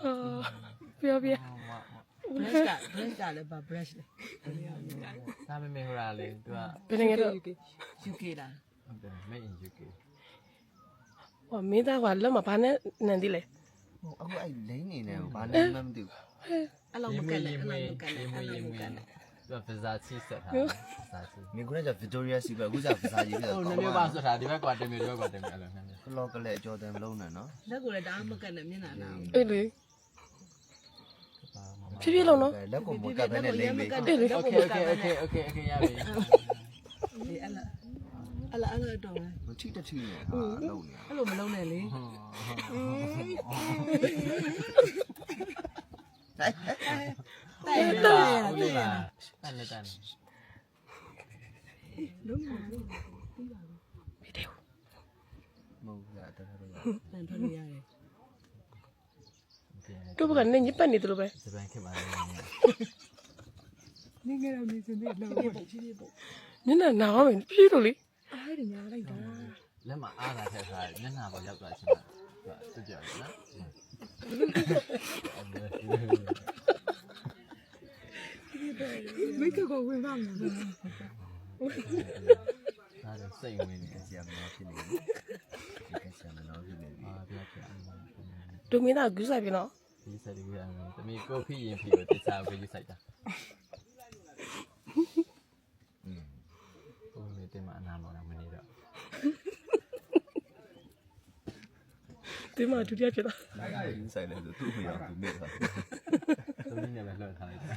ပြောပြ brush ကလည်းပါ brush လေ ဒါပေမဲ့ဟိုလာလေသူက ဘယ်နိုင်ငံတော့ UK လား ဟုတ်တယ် made in UK ဟောမင်းသားကလက်မှာဘာနဲ့နန်သေးလဲ ဟိုအခုအဲ့လိမ့်နေတယ်ဘာနဲ့မှမသိဘူး အဲ့လိုမကက်နဲ့အဲ့လိုမကက်နဲ့အဲ့လိုမကက်နဲ့ သူက Versace ဆက်ထားတယ် Versace မင်းကလည်း Victoria Secret အခုကျ Versace ကြီးပြ ဟိုနှစ်မျိုးပါဆက်ထားဒီဘက်ကွာတင်မျိုးဒီဘက်ကွာတင်မျိုးအဲ့လိုနှစ်မျိုး ကလော့ကလက်ကြော်တယ်မလုံးနဲ့နော် လက်ကိုလည်းဒါမှမကက်နဲ့မျက်နှာနာ အေးလေဖြည်းဖြည်းလုံးနော် လက်ကိုမကပ်ဘဲနဲ့လိမ့်မေး โอเคရပြီ ဒီအဲ့လိုတော့လေ မထိတထိနဲ့ဟာလုံးနေ အဲ့လိုမလုံးနဲ့လေ တဲ့တော့ဦးလေးပါတန်နေတန် လုံးမ ဗီဒီယို မဟုတ်ဘူးအဲ့ဒါတော့ တန်ထွက်လို့ရတယ် တို့ဘကနေညစ်ပတ်နေတယ်လို့ပဲ စပန်ခက်ပါလေ နေငယ်တော့နေစနေလောက်ဖြည်းဖြည်းပေါ့ ညနေနားမယ်ဖြည်းလို့လေ အားရညာလိုက်တာ လက်မှာအားသာထက်ထားမျက်နှာပေါ်ရောက်သွားချင်းမှာသူကြောက်နော် မိတ်ကကိုဝင်ပါမယ် ဒါတော့စိတ်ဝင်နေ ဆရာမနာဖြစ်နေတယ်ဒီကဆရာမနာဖြစ်နေပြီ အာပြပြ တို့မင်းသားကူးဆိုင်ပြီနော် ဒီစက်ဒီကတမီကိုဖီရင်ဖီကိုတခြားကိုယူဆိုင်တာဟိုနေတင်မအနာမောင်မနေတော့ ဒီမှာဒုတိယဖြစ်တာ ယူဆိုင်တယ်ဆိုသူ့မရောက်သူနဲ့တာ သူနည်းနဲ့ပဲလွှတ်ထားလိုက်တာ